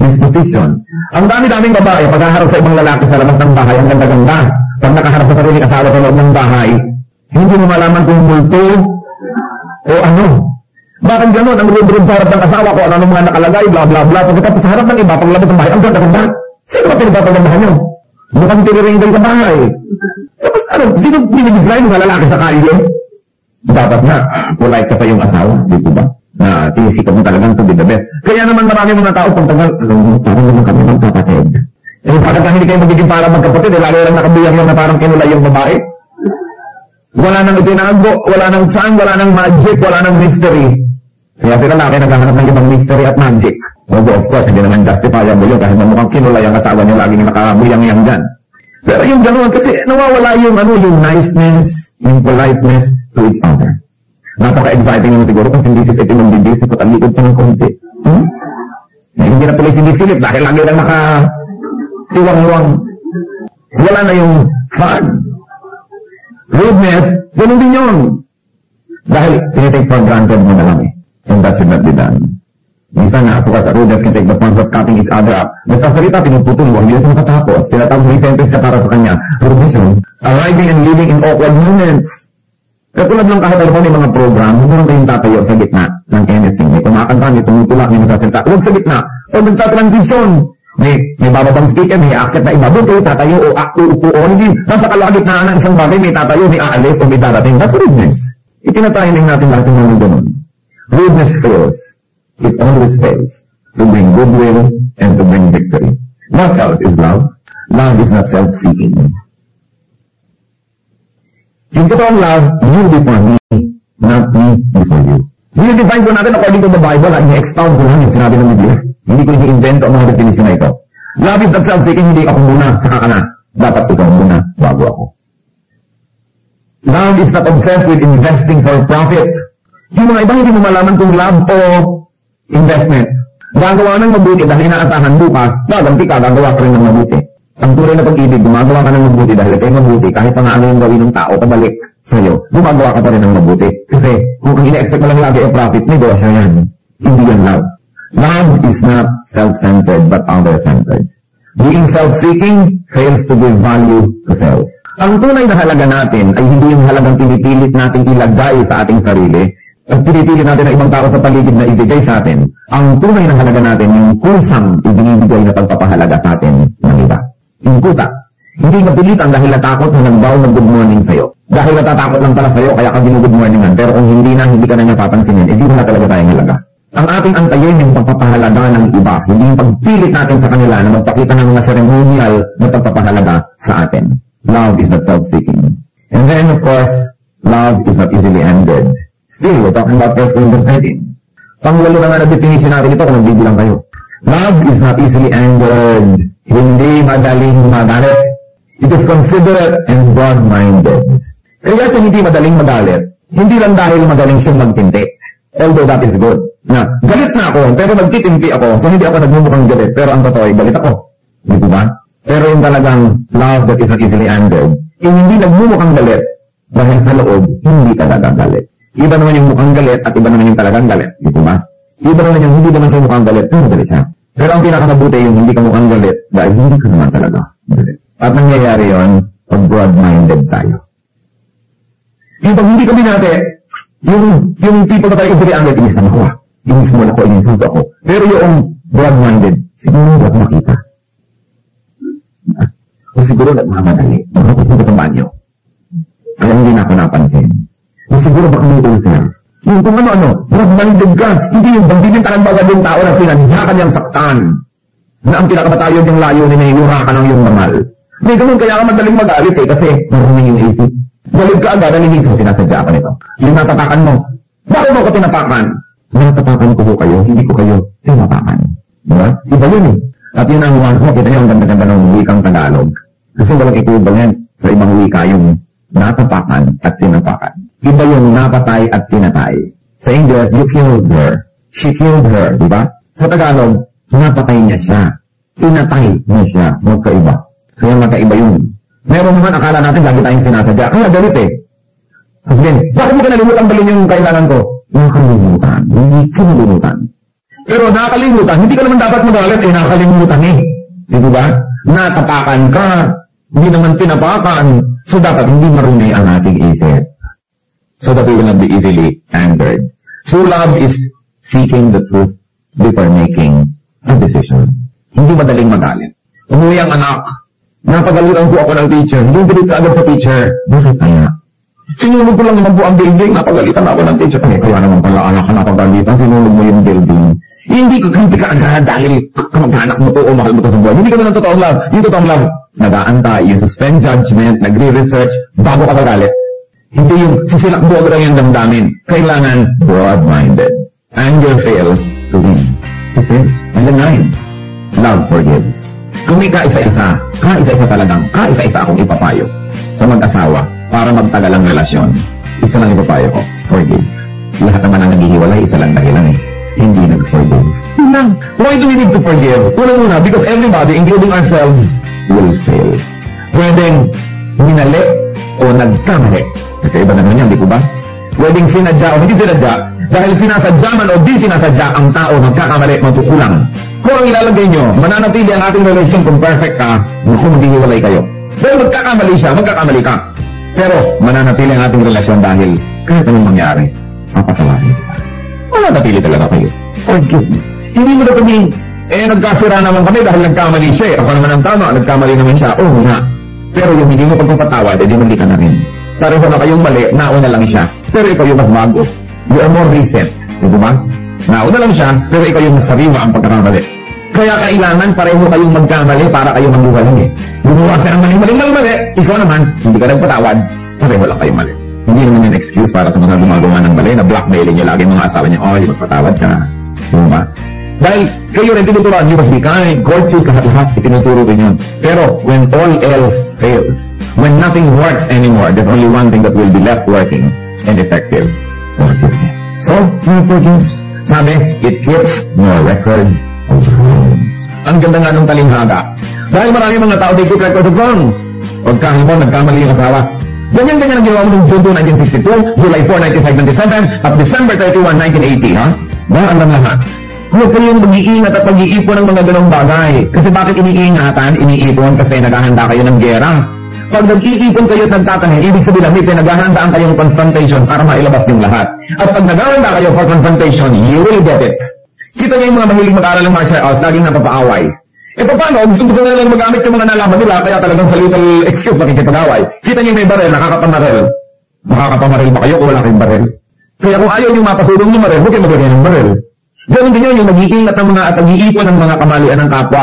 Disposition. Ang dami-daming babae, pagkaharap sa ibang lalaki sa labas ng bahay, ang ganda-ganda. Pag nakaharap sa sariling asawa sa loob ng bahay, hindi mo malaman kung multo o ano. Bakit gano'n? Ang rude-rude sa harap ng asawa ko, ano mga nakalagay, bla bla bla. Pagkatapos sa harap ng iba, paglabas ng bahay, ang ganda-ganda. Sino ba pinagpapagandahan nyo? Mukhang tiriringgal sa bahay. Tapos ano, sino binibisgay mo sa lalaki sa kalye? Dapat na, polite ka sa iyong asawa, di ba? Na tinisikap mo talagang to be the best. Kaya naman marami mga tao pag tagal, parang naman kami magkapatid. Eh, parang hindi kayo magiging parang magkapatid, lalo lang nakabiyang lang na parang kinulay yung babae. Wala nang itinago, wala nang charm, wala nang magic, wala nang mystery. Kaya sila laki naghahanap ng ibang mystery at magic. Although of course, hindi naman justifiable yun kahit na mukhang kinulay ang asawa niyo, laging nakabuyang-yang dyan. Pero yung gano'n, kasi nawawala yung yung niceness, yung politeness to each other. Napaka-exciting naman siguro kung sindisis ito ng bibisi at ang likod pa ng konti. Hindi na pala sinisilip dahil lagi lang nakatiwang-luwang. Wala na yung fun. Rudeness, ganun din yun. Dahil tinitake for granted mo na lang eh. And that should not be done. Minsan na, of course, rudeness can take the forms of cutting each other up. Nagsasalita, pinuputol mo, hindi ito makatapos. Tinatapos may sentence ka para sa kanya. Rudeness yun. Arriving and leaving in awkward moments. Katulad ng kahit ano may mga program, hindi lang kayong tatayo sa gitna ng anything. May kumakanta, may tumutulak, may nagsasalita. Huwag sa gitna. O nagtatransition. May bababang speaker, may aakit na iba. Buto, tatayo o uupo o hindi. Nasa kalagitnaan ng isang bagay, may tatayo, may aalis o may darating. That's rudeness. Itinatayang natin lahat ng mga ganun. Rudeness fails. It always fails to bring goodwill and to bring victory. What else is love? Love is not self-seeking. Yung totoong love, you before me, not me before you. Define ko natin according to the Bible, i-expound ko lang yung sinabi ng Biblia. Hindi ko i-invento ang mga definition na ito. Love is not self-seeking, hindi ako muna, saka ka na. Dapat ikaw muna, bago ako. Love is not obsessed with investing for profit. Yung mga ibang hindi mo malaman kung love o investment. Gagawa ng mabuti dahil inaasahan bukas, gaganti ka, gagawa ka rin ng mabuti. Ang tunay na pag-ibig, gumagawa ka ng mabuti dahil ito yung mabuti, kahit pa nga ano yung gawin ng tao, pabalik sa'yo, gumagawa ka pa rin ng mabuti. Kasi kung ang ina-expect mo lang lagi ay profit, negosyo yan. Hindi yan love. Love is not self-centered but other-centered. Being self-seeking fails to give value to self. Ang tunay na halaga natin ay hindi yung halagang pinipilit natin ilagay sa ating sarili, at pinipilit natin ang ibang tao sa paligid na ibigay sa atin. Ang tunay na halaga natin yung kusang ibinibigay na pagpapahalaga sa atin ng iba. Yung kusa. Hindi napilitan dahil natakot sa nagbaw ng good morning sa'yo. Dahil natatakot lang pala sa'yo, kaya ka good morningan. Pero kung hindi ka na niya papansinin, hindi na talaga tayong halaga. Ang ating antayin yung pagpapahalaga ng iba, hindi yung pagpilit natin sa kanila na magpakita ng mga ceremonial na pagpapahalaga sa atin. Love is not self-seeking. And then, of course, love is not easily ended. Still, we're talking about 1 Corinthians 19. Pangwalo na nga na definition natin ito kung nagbibilang kayo. Love is not easily angered. Hindi madaling magalit. It is considerate and broad-minded. Kaya siya hindi madaling magalit, hindi lang dahil madaling siyang magtinti. Although that is good. Na, galit na ako, pero nagtitinti ako, so hindi ako nagmumukhang galit, pero ang totoo ay galit ako. Di ba? Pero yung talagang love that is not easily angered, hindi nagmumukhang galit, dahil sa loob, hindi talaga galit. Iba naman yung mukhang galit at iba naman yung talagang galit. Di ba? Iba naman yung hindi naman siya mukhang galit, pero galit siya. Pero ang pinakamabuti yung hindi ka mukhang galit, dahil hindi ka naman talaga galit. At nangyayari yun, pag broad-minded tayo. Yung pag hindi kami natin, yung people na tayo easily angered, inis na ako. Inis mo ako, inis mo ako. Pero yung broad-minded, siguro hindi ako makita. O siguro nagmamadali. Magpapunta sa banyo. Kaya hindi na ako napansin. O siguro baka may ulcer. Yung kung ano-ano, broad-minded ka. Hindi yung bangbinintakan bagad yung tao na sinadya kanyang saktan. na ang pinakamatayod yung layo ni Nayura ka ng yung mahal. May ganun kaya ka madaling magalit kasi marunong yung isip. Galit ka agad, ang inisip sinasadya ka nito. Yung natatakan mo, bakit mo ko tinapakan? Natatakan ko kayo, hindi ko kayo tinapakan. Diba? Iba yun eh. At yun ang nuance mo, kita niyo ang ganda-ganda ng wikang Tagalog. Kasi walang equivalent sa ibang wika yung natapakan at tinapakan. Iba yung napatay at tinatay. Sa English, you killed her. She killed her, diba? Sa Tagalog, napatay niya siya. Tinatay niya siya. Magkaiba. Kaya magkaiba yun. Meron naman akala natin lagi tayong sinasadya. Kaya galit eh. Sasabihin, bakit mo kinalimutan balin yung kailangan ko? Nakalimutan. Hindi kinalimutan. Pero nakalimutan, hindi ka naman dapat magalit eh, nakalimutan eh. Di ba? Natapakan ka, hindi naman tinapakan. So dapat hindi marunay ang ating isip. So that we will not be easily angered. True love is seeking the truth before making a decision. Hindi madaling magalit. Umuwi ang anak, napagalitan ko ako ng teacher, hindi galit ka agad sa teacher. Bakit kaya? Sinulog ko lang naman po ang building, napagalitan ako ng teacher. Kaya naman pala anak ka napagalitan, sinulog mo yung building. Hindi ko kanti ka agad dahil kamag-anak mo to o mahal mo to sa buhay. Hindi ka na ng totoong love. Yung totoong love, nag-aantay, yung suspend judgment, nagre-research, bago ka magalit. Hindi yung sisilakbo agad yung damdamin. Kailangan broad-minded. Anger fails to win. Okay? And then 9, love forgives. Kung may kaisa-isa talagang, kaisa-isa akong ipapayo sa mag-asawa para magtagal ang relasyon. Isa lang ipapayo ko, forgive. Lahat naman ang naghihiwalay, isa lang dahilan eh. Hindi nag-forgive. Why do we need to forgive? Una-una, because everybody, including ourselves, will fail. Pwedeng minali o nagkamali. Kaya iba naman yan, di ko ba? Pwedeng sinadya o hindi sinadya, dahil sinasadya man o di sinasadya ang tao magkakamali, magkukulang. Kung ang ilalagay nyo, mananatili ang ating relation kung perfect ka, kung maghihiwalay kayo. Dahil magkakamali siya, magkakamali ka. Pero mananatili ang ating relasyon dahil kahit anong mangyari, papatawarin kita. Mananatili talaga kayo. Forgive me. Hindi mo na sabihin, nagkasira naman kami dahil nagkamali siya eh. Ako naman ang tama, nagkamali naman siya. Oo nga. Pero yung hindi mo pagpapatawad, di mali ka na rin. Pareho na kayong mali, nauna lang siya. Pero ikaw yung mas bago. You are more recent. Diba ba? Nauna lang siya, pero ikaw yung mas sariwa ang pagkakamali. Kaya kailangan pareho kayong magkamali para kayo maghiwalay eh. Gumawa ka ng mali, ikaw naman, hindi ka nagpatawad, pareho lang kayong mali. Hindi naman yung excuse para sa mga gumagawa ng mali na blackmailing nyo lagi mga asawa niya, magpatawad ka. Diba? Dahil kayo rin tinuturuan, you must be kind, courteous, lahat-lahat, itinuturo din yun. Pero when all else fails, when nothing works anymore, there's only one thing that will be left working and effective, forgiveness. So, forgiveness. Sabi, it keeps no record of wrongs. Ang ganda nga ng talinghaga. Dahil marami mga tao, they keep record of wrongs. Pagka mo, nagkamali yung asawa. Ganyan-ganyan ang ginawa mo noong June 2, 1962, July 4, 1997, at December 31, 1980, ha? Alam lahat. Huwag kayong mag-iingat at mag-iipon ng mga ganong bagay. Kasi bakit iniingatan? Iniipon kasi naghahanda kayo ng gera. Pag nag-iipon kayo at nagtatahe, ibig sabihin may pinaghahandaan kayong confrontation para mailabas yung lahat. At pag naghahanda kayo for confrontation, you will get it. Kita niyo yung mga mahilig mag-aral ng martial arts, laging napapaaway. Paano? Gusto na lang magamit yung mga nalaman nila, kaya talagang sa little excuse makikipag-away. Kita niyo may baril, nakakapamaril. Makakapamaril ba kayo kung wala kayong baril? Kaya kung ayaw yung mapasulong ng baril, huwag kayo magagay ng baril. Ganun din yun, yung nag-iingat ng mga at nag-iipon ng mga kamalian ng kapwa,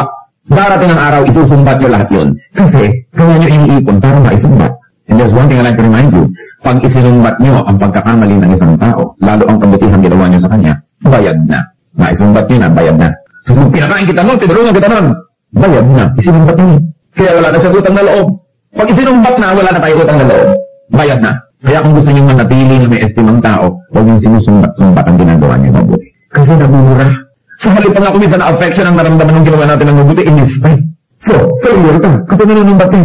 darating ang araw, isusumbat nyo lahat yun. Kasi, kaya nyo iniipon para maisumbat. And there's one thing I'd like to remind you, pag isinumbat nyo ang pagkakamali ng isang tao, lalo ang kabutihan ginawa nyo sa kanya, bayad na. Maisumbat nyo na, bayad na. So, kung pinakain kita nun, tinulungan kita nun, bayad na, isinumbat nyo. Kaya wala na siya utang na loob. Pag isinumbat na, wala na tayo utang na loob. Bayad na. Kaya kung gusto nyo manatili na may estimang tao, huwag yung sinusumbat-sumbat ang ginagawa nyo mabuti. Kasi nabumura. Sa halip pa nga kung minsan na affection ang naramdaman ng ginawa natin ng mabuti, in-inspire. So, failure ka. Kasi nanunumbat ka.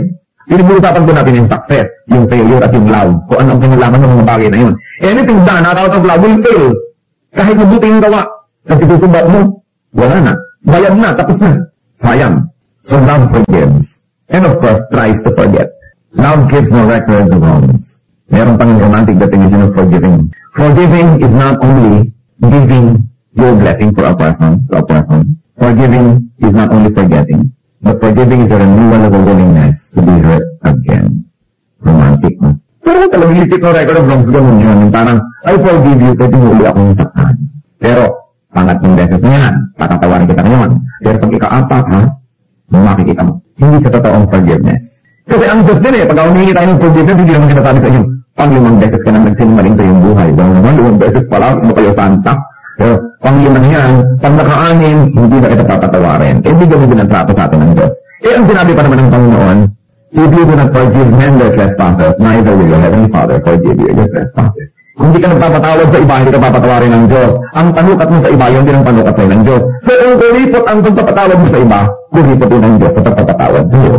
Pinag-uusapan po natin yung success, yung failure at yung love. Kung ano ang kinalaman ng mga bagay na yun. Anything done out of love will fail. Kahit mabuti yung gawa. Kasi susumbat mo, wala na. Bayad na, tapos na. Sayang. So love forgives. And of course, tries to forget. Love keeps no records of wrongs. Meron pang romantic definition of forgiving. Forgiving is not only giving your blessing to a person. Forgiving is not only forgetting, but forgiving is a renewal of a willingness to be hurt again. Romantic, no? Pero talagang likit no record of wrongs, ganun yun. Parang, I forgive you, pwede mo uli akong saktan. Pero, Pangatlong beses na yan, patatawarin kita ngayon. Pero pag ika-apat, ha, makikita mo. Hindi sa totoong forgiveness. Kasi ang Diyos din pag humingi tayo ng forgiveness, hindi naman sinasabi sa inyo, pang-5 beses ka nang nagsinungaling sa iyong buhay. Dahil naman, 5 beses pala, ano kayo santa? Pero pang-5 yan, pag naka-6, hindi na kita papatawarin. Hindi ganun din ang trato sa atin ng Diyos. Ang sinabi pa naman ng Panginoon, if you do not forgive men their trespasses, neither will your heavenly Father forgive you your trespasses. Kung hindi ka nagpapatawad sa iba, hindi ka papatawarin ng Diyos. Ang panukat mo sa iba, yung din ang panukat sa ng Diyos. So, kung kuripot ang pagpapatawad mo sa iba, kuripot din ang Diyos sa pagpapatawad sa iyo.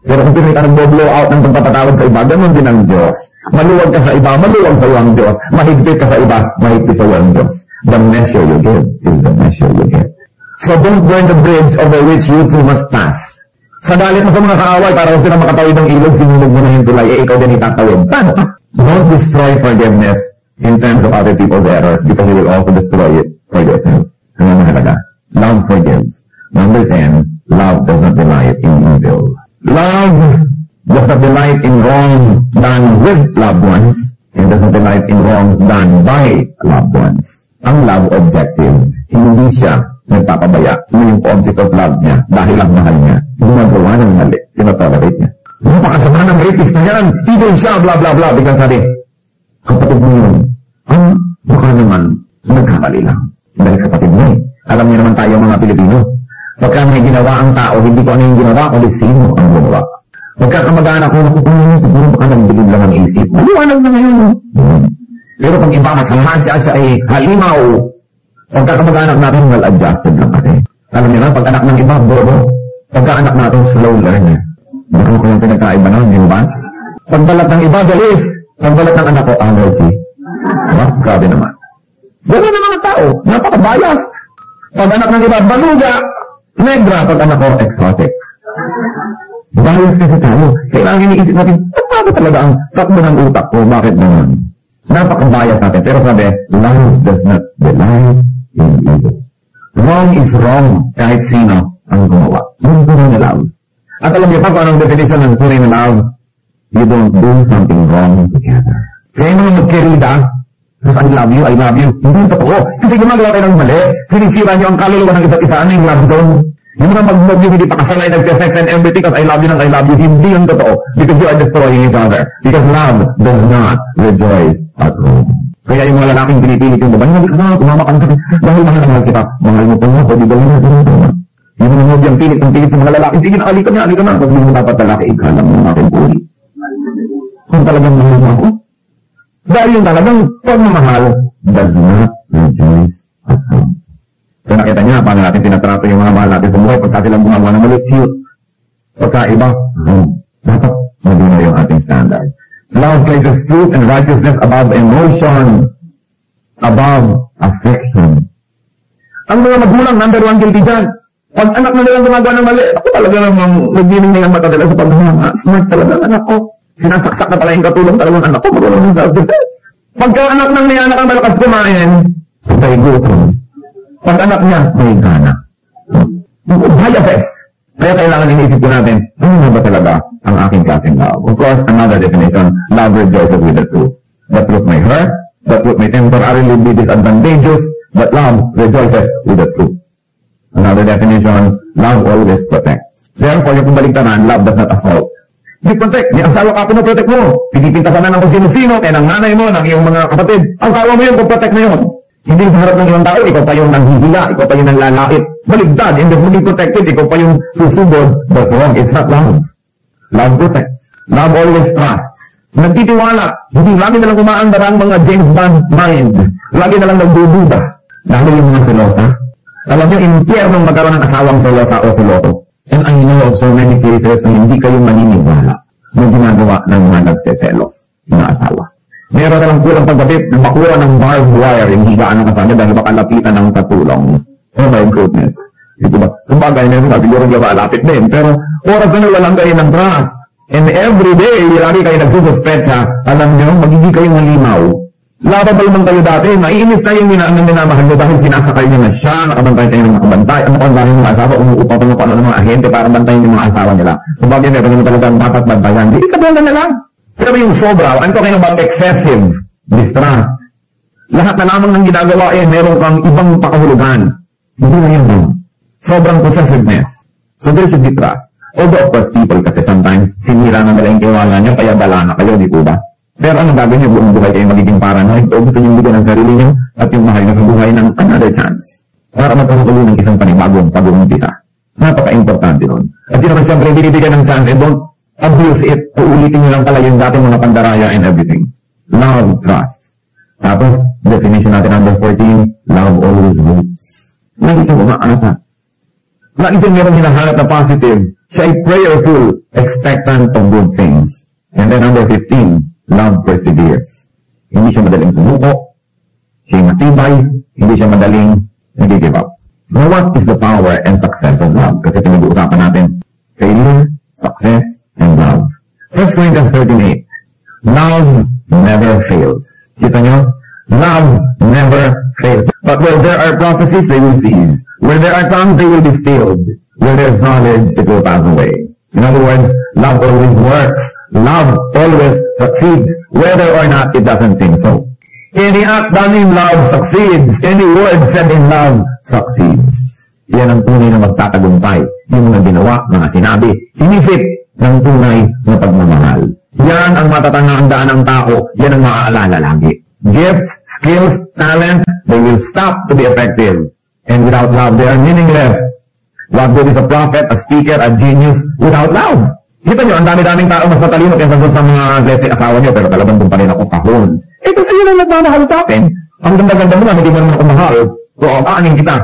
Pero kung pinay ka nag-blow out ng pagpapatawad sa iba, ganun din ang Diyos. Maluwag ka sa iba, maluwag sa iyo ang Diyos. Mahigpit ka sa iba, mahigpit sa iyo ang Diyos. The measure you give is the measure you get. So, don't burn the bridge over which you two must pass. Sa galit mo sa mga kaaway, para kung sila makatawid ng ilog, sinulog mo na yung tulay, ikaw din itatawid. Paano ka? Don't destroy forgiveness in terms of other people's errors because you will also destroy it for yourself. Ano mahalaga? Love forgives. Number 10, love does not delight in evil. Love does not delight in wrong done with loved ones and does not delight in wrongs done by loved ones. Ang love objective, hindi siya nagpapabaya yung object of love niya dahil ang mahal niya, ginagawa ng mali, tinotolerate niya. Napakasama ng rapist na yan, tigil siya, blah blah blah, biglang sabi, kapatid mo yun, baka naman, nagkamali lang. Dahil kapatid mo alam niyo naman tayo mga Pilipino, pagka may ginawa ang tao, hindi ko ano yung ginawa, kundi sino ang gumawa. Pagka kamag-anak ko, siguro baka nagbilib lang ang isip. Maliwanag na ngayon. Pero pag iba, masama siya ay halimaw. Pagka kamag-anak natin, well-adjusted lang kasi. Alam niyo na, pag anak ng iba, bobo. Pagka anak natin, slow learner. Baka ko yung pinagkaiba na, yung ba? Pagbalat ng iba, galis. Pagbalat ng anak ko, allergy. Grabe naman. Gano'n naman ang tao, napaka-biased. Pag anak ng iba, baluga. Negra, pag anak ko, exotic. Bias kasi tayo. Kailangan iniisip natin, paano talaga ang takbo ng utak ko? Bakit naman? Napaka-bias natin. Pero sabi, love does not delight in evil. Wrong is wrong kahit sino ang gumawa. Yung tunay na love. At alam niyo pa kung anong definition ng tunay na love? You don't do something wrong together. Kaya naman magkirida, tapos I love you. Hindi totoo. Kasi gumagawa tayo ng mali. Sinisira niyo ang kaluluwa ng isa't isa. Ano yung love doon? Yung mga mag-move yung hindi pa kasalay, nagsisex and everything because I love you ng I love you. Hindi yun totoo. Because you are destroying each other. Because love does not rejoice at home. Kaya yung mga lalaking pinipilit yung babae, hindi ka sumama ka na. Dahil mahal kita. Mahal mo pa nga. O di ba yun? Yung mga move yung pilit sa mga lalaki. Sige na, alika na. Sasabihin mo dapat lalaki, ikalam mo natin uli. Kung talagang mahal mo ako. Dahil yung talagang pagmamahal does not rejoice at home. So nakita niya, paano natin tinatrato yung mga mahal natin sa buhay pagka silang gumagawa ng mali, cute. Pagka iba, dapat maging yung ating standard. Love places truth and righteousness above emotion, above affection. Ang mga magulang, number 1 guilty dyan. Pag anak na nilang gumagawa ng mali, ako talaga namang nagbining nilang mata nila sa pagmamahal. Smart talaga ang anak ko. Sinasaksak na pala yung katulong talagang anak ko, marunong sa self-defense. Pagka anak ng may anak ang malakas kumain, may gutom. Pag anak niya, may gana. Biases. Kaya kailangan iniisip ko natin, ano ba talaga ang aking klaseng love? Of course, another definition, love rejoices with the truth. The truth may hurt, the truth may temporarily be disadvantageous, but love rejoices with the truth. Another definition, love always protects. Therefore, yung kumbaligtaran, love does not assault. You protect. Yung asawa ka, pinoprotect mo. Pinipintasan na ng kung sino-sino, kaya ng nanay mo, ng iyong mga kapatid. Asawa mo yun, protect na yun. Hindi sa harap ng ibang tao, ikaw pa yung nanghihila, ikaw pa yung nanlalait. Baligtad, hindi mo maging protected, ikaw pa yung susugod. That's wrong. It's not love. Love protects. Love always trusts. Nagtitiwala. Hindi lagi nalang umaandar ang mga James Bond mind. Lagi nalang nagdududa. Lalo yung mga selosa. Alam niyo, impyernong magkaroon ng asawang selosa o seloso. And I know of so many cases na hindi kayo maniniwala na ginagawa ng mga nagseselos na asawa. Meron na lang kulang pagkabit, makuha ng barbed wire yung higaan ng kasama dahil baka lapitan ng katulong. Oh my goodness. Ito ba? Sa bagay na yun, siguro hindi ba lapit din. Pero oras na walang kayo ng trust. And every day, lagi kayo nagsususpetsa. Alam niyo, magiging kayo malimaw. Lababal man kayo dati, maiinis tayo yung minamahal nyo dahil sinasakay nyo na siya, nakabantay tayo ng nakabantay. Ano kung dahil mga asawa, umuupa pa ng mga ahente para bantayin yung mga asawa nila. Sa bagay na ito talagang dapat bantayan. Hindi ka na lang. Pero yung sobra, I'm talking about excessive distrust. lahat na lamang ng ginagawa meron kang ibang pakahulugan. Hindi na yun. Sobrang possessiveness. So there should be trust. Although of course people kasi sometimes sinira na nila yung tiwala niya kaya bala na kayo, di po ba? Pero ano gagawin niyo buong buhay kayo magiging paranoid o gusto niyo bigyan ng sarili niyo at yung mahal na sa buhay ng another chance para magkakaroon ng isang panibagong pag-uumpisa. Napaka-importante nun. At yun naman siyempre binibigyan ng chance and don't abuse it. Uulitin niyo lang pala yung dati mga pandaraya and everything. Love, trust. Tapos, definition natin number 14, love always moves. Lagi siyang umaasa. Lagi siyang meron hinahanap na positive. Siya ay prayerful, expectant of good things. And then number 15, love perseveres. Hindi siya madaling sumuko. Siya ay matibay. Hindi siya madaling nag-give up. Now what is the power and success of love? Kasi pinag-uusapan natin, failure, success, and love. 1 Corinthians 13:8. Love never fails. Kita nyo? Love never fails. But where there are prophecies, they will cease. Where there are tongues, they will be stilled. Where there is knowledge, it will pass away. In other words, love always works. Love always succeeds. Whether or not it doesn't seem so. Any act done in love succeeds. Any word said in love succeeds. Yan ang tunay na magtatagumpay. Yung mga ginawa, mga sinabi, inisip ng tunay na pagmamahal. Yan ang matatandaan ng tao. Yan ang maaalala lagi. Gifts, skills, talents, they will stop to be effective. And without love, they are meaningless. What good is a prophet, a speaker, a genius without love? Kita nyo, ang dami-daming tao mas matalino kaysa sa mga, let's say, asawa nyo, pero talagang doon pa rin ako kahon. Ito sa iyo lang nagmamahal sa akin. Ang ganda-ganda mo na, hindi mo naman ako mahal. So, aanin kita.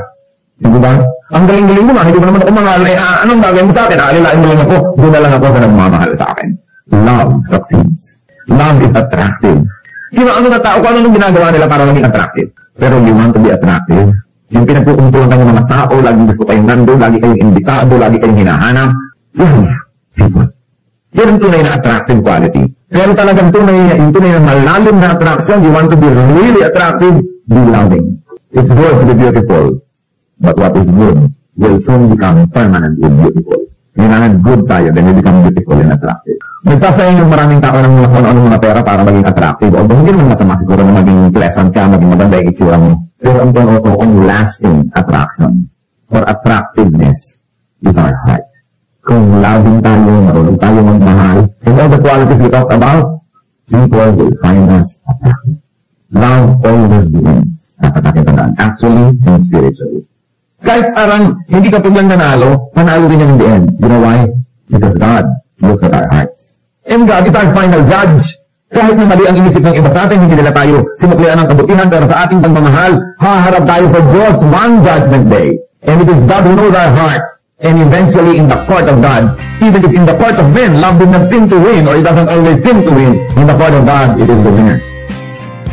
Hindi ba? Ang galing-galing mo na, hindi mo naman ako mahal. Anong gagawin mo sa akin? Alilain mo lang ako. Doon na lang ako sa nagmamahal sa akin. Love succeeds. Love is attractive. Ano na tao, kung ano nung ginagawa nila para maging attractive. Pero you want to be attractive. Yung pinagkukumpulan ng mga tao, laging gusto kayong nando, lagi kayong imbitado, lagi kayong hinahanap. Love people. Yan ang tunay na attractive quality. Pero talagang yung tunay na malalim na attraction, you want to be really attractive, be loving. It's good to be beautiful. But what is good will soon become permanently beautiful. Kailangan good tayo, then you become beautiful and attractive. Nagsasayang yung maraming tao ng ano mga pera para maging attractive. Although hindi naman masama siguro na maging pleasant ka, maging maganda yung itsura mo. Pero ang totoo kung lasting attraction or attractiveness is our heart. Kung loving tayo, marunong tayo magmahal, and all the qualities we talk about, people will find us attractive. Love always wins. Nakatakitaan. Actually and spiritually. Kahit parang hindi ka paglang nanalo rin yan in the end. You know why? Because God looks at our hearts. And God is our final judge. Kahit na mali ang inisip ng iba sa atin, hindi nila tayo sinuklian ng kabutihan, pero sa ating pagmamahal, haharap tayo sa Diyos one judgment day. And it is God who knows our hearts. And eventually in the court of God, even if in the court of men, love did not seem to win, or it doesn't always seem to win, in the court of God, it is the winner.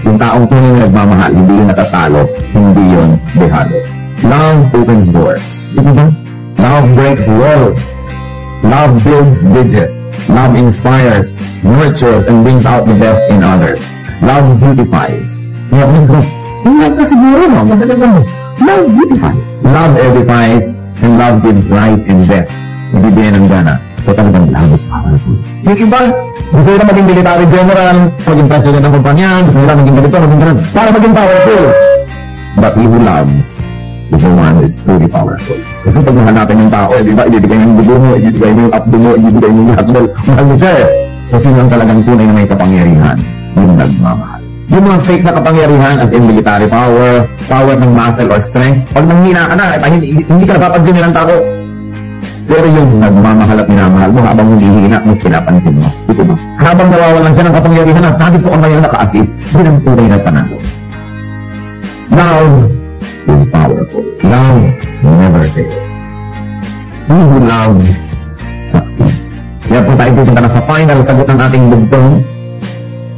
Yung taong tunay na nagmamahal, hindi yun natatalo, hindi yun dehado. Love opens doors. Love breaks walls. Love builds bridges. Love inspires, nurtures, and brings out the best in others. Love beautifies. Love beautifies. Love edifies, and love gives life and best. Ibibigay ng gana. So talagang love is powerful. Yung iba, gusto nila maging military general, maging president ng kumpanya, gusto nila maging ganito, maging ganito, para maging powerful. But he who loves is the one who is truly powerful. Kasi pag mahanapin yung tao, di ba, ibibigay ng dugo mo, ibibigay mo yung updo mo, ibibigay mo yung hatbol, mahal mo siya eh. So sino ang talagang tunay na may kapangyarihan? Yung nagmamahal. Yung mga fake na kapangyarihan as in military power, power ng muscle or strength, pag nanghina ka na, hindi ka napapansin ng tao. Pero yung nagmamahal at minamahal mo, habang humihina mo, pinapansin mo. Ito ba? Habang nawawalan siya ng kapangyarihan, sabi ko kung ngayon naka-assist, yun ang tunay na panalo. Love is powerful. Love never fails. He who loves succeeds. Kaya po tayo pupunta na sa final sagot ng ating bugtong.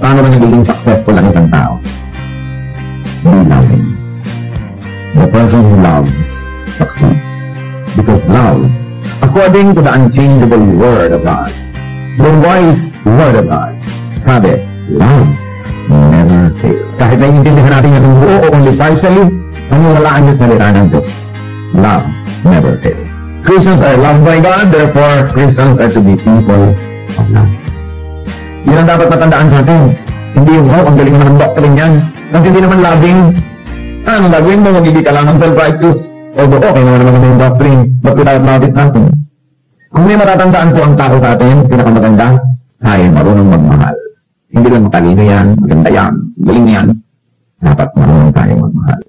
Paano ba nagiging successful ang isang tao? Be loving. The person who loves succeeds. Because love, according to the unchangeable word of God, the wise word of God, sabi, love never fails. Kahit naiintindihan natin yung buo o only partially, maniwalaan yung salita ng Diyos. Love never fails. Christians are loved by God, therefore Christians are to be people of love. Yun ang dapat matandaan sa atin. Hindi yung, ang galing naman ng doctrine yan. Kasi hindi naman loving, ano gagawin mo, magiging ka lang ng self-righteous. Although, okay naman naman yung doctrine, but without love, it's nothing. Kung may matatandaan po ang tao sa atin, pinakamaganda, ay marunong magmahal. Hindi lang matalino yan, maganda yan, galing yan. Dapat marunong tayo magmahal.